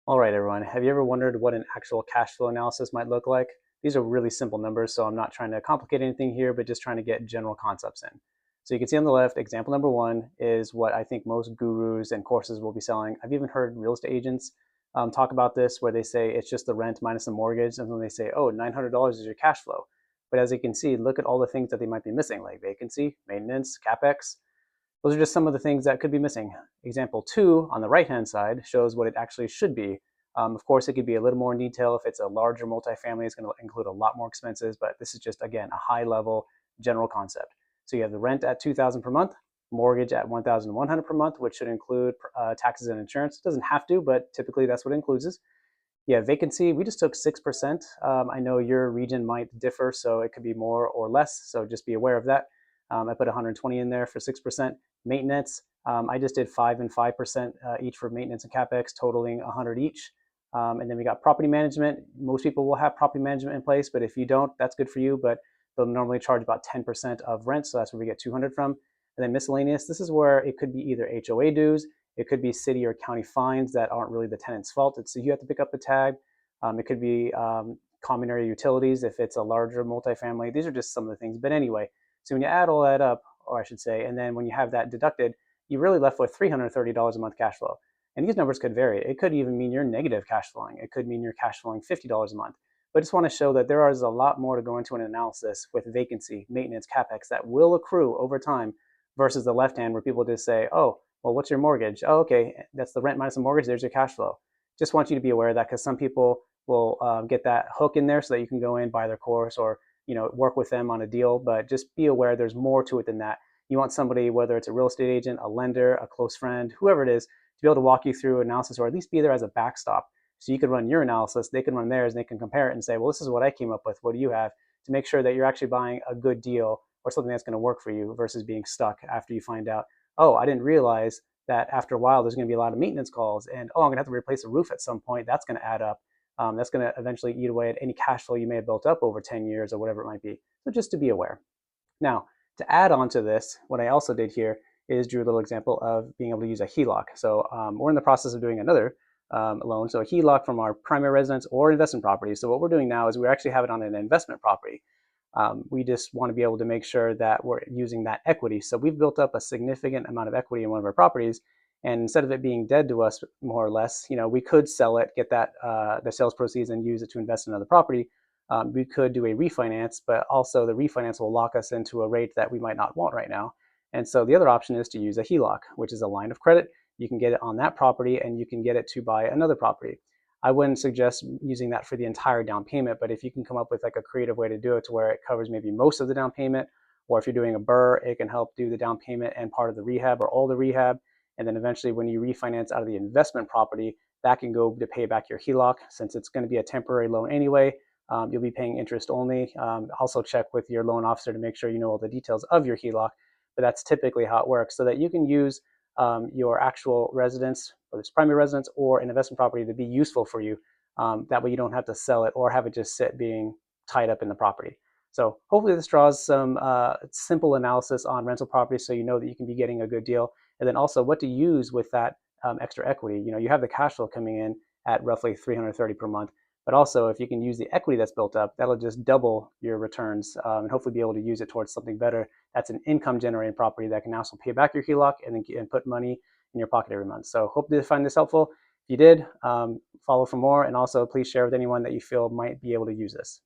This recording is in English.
All right, everyone. Have you ever wondered what an actual cash flow analysis might look like? These are really simple numbers, so I'm not trying to complicate anything here, but just trying to get general concepts in. So you can see on the left, example number one is what I think most gurus and courses will be selling. I've even heard real estate agents talk about this, where they say it's just the rent minus the mortgage, and then they say, oh, $900 is your cash flow. But as you can see, look at all the things that they might be missing, like vacancy, maintenance, capex. Those are just some of the things that could be missing. Example two on the right-hand side shows what it actually should be. Of course, it could be a little more in detail. If it's a larger multifamily, it's going to include a lot more expenses, but this is just, again, a high level general concept. So you have the rent at $2,000 per month, mortgage at $1,100 per month, which should include taxes and insurance. It doesn't have to, but typically that's what it includes. Yeah, vacancy, we just took 6%. I know your region might differ, so it could be more or less, so just be aware of that. I put 120 in there for 6%. Maintenance, I just did 5 and 5% each for maintenance and capex, totaling 100 each. And then we got property management. Most people will have property management in place, but if you don't, that's good for you. But they'll normally charge about 10% of rent, so that's where we get 200 from. And then miscellaneous, this is where it could be either HOA dues, it could be city or county fines that aren't really the tenant's fault. So you have to pick up the tab. It could be common area utilities if it's a larger multifamily. These are just some of the things. But anyway, so when you add all that up, or I should say, and then when you have that deducted, you're really left with $330 a month cash flow. And these numbers could vary. It could even mean you're negative cash flowing. It could mean you're cash flowing $50 a month. But I just want to show that there is a lot more to go into an analysis with vacancy, maintenance, capex that will accrue over time versus the left hand where people just say, oh, well, what's your mortgage? Oh, okay, that's the rent minus the mortgage. There's your cash flow. Just want you to be aware of that because some people will get that hook in there so that you can go in, buy their course, or work with them on a deal. But just be aware there's more to it than that. You want somebody, whether it's a real estate agent, a lender, a close friend, whoever it is, to be able to walk you through analysis or at least be there as a backstop. So you can run your analysis, they can run theirs, and they can compare it and say, well, this is what I came up with. What do you have? To make sure that you're actually buying a good deal or something that's going to work for you versus being stuck after you find out, oh, I didn't realize that after a while there's going to be a lot of maintenance calls, and oh, I'm going to have to replace a roof at some point. That's going to add up. That's going to eventually eat away at any cash flow you may have built up over 10 years or whatever it might be. So just to be aware. Now, to add on to this, what I also did here is drew a little example of being able to use a HELOC. So we're in the process of doing another loan. So a HELOC from our primary residence or investment property. So what we're doing now is we actually have it on an investment property. We just want to be able to make sure that we're using that equity. So we've built up a significant amount of equity in one of our properties. And instead of it being dead to us, more or less, we could sell it, get that the sales proceeds, and use it to invest in another property. We could do a refinance, but also the refinance will lock us into a rate that we might not want right now. And so the other option is to use a HELOC, which is a line of credit. You can get it on that property, and you can get it to buy another property. I wouldn't suggest using that for the entire down payment, but if you can come up with like a creative way to do it to where it covers maybe most of the down payment, or if you're doing a BRRRR, it can help do the down payment and part of the rehab or all the rehab. And then eventually when you refinance out of the investment property, that can go to pay back your HELOC. Since it's going to be a temporary loan anyway, you'll be paying interest only. Also check with your loan officer to make sure you know all the details of your HELOC, but that's typically how it works so that you can use your actual residence, whether it's primary residence or an investment property, to be useful for you. That way you don't have to sell it or have it just sit being tied up in the property. So hopefully this draws some simple analysis on rental properties so you know that you can be getting a good deal. And then also what to use with that extra equity. You have the cash flow coming in at roughly $330 per month. But also, if you can use the equity that's built up, that'll just double your returns and hopefully be able to use it towards something better. That's an income generating property that can also pay back your HELOC and put money in your pocket every month. So hope you find this helpful. If you did, follow for more, and also please share with anyone that you feel might be able to use this.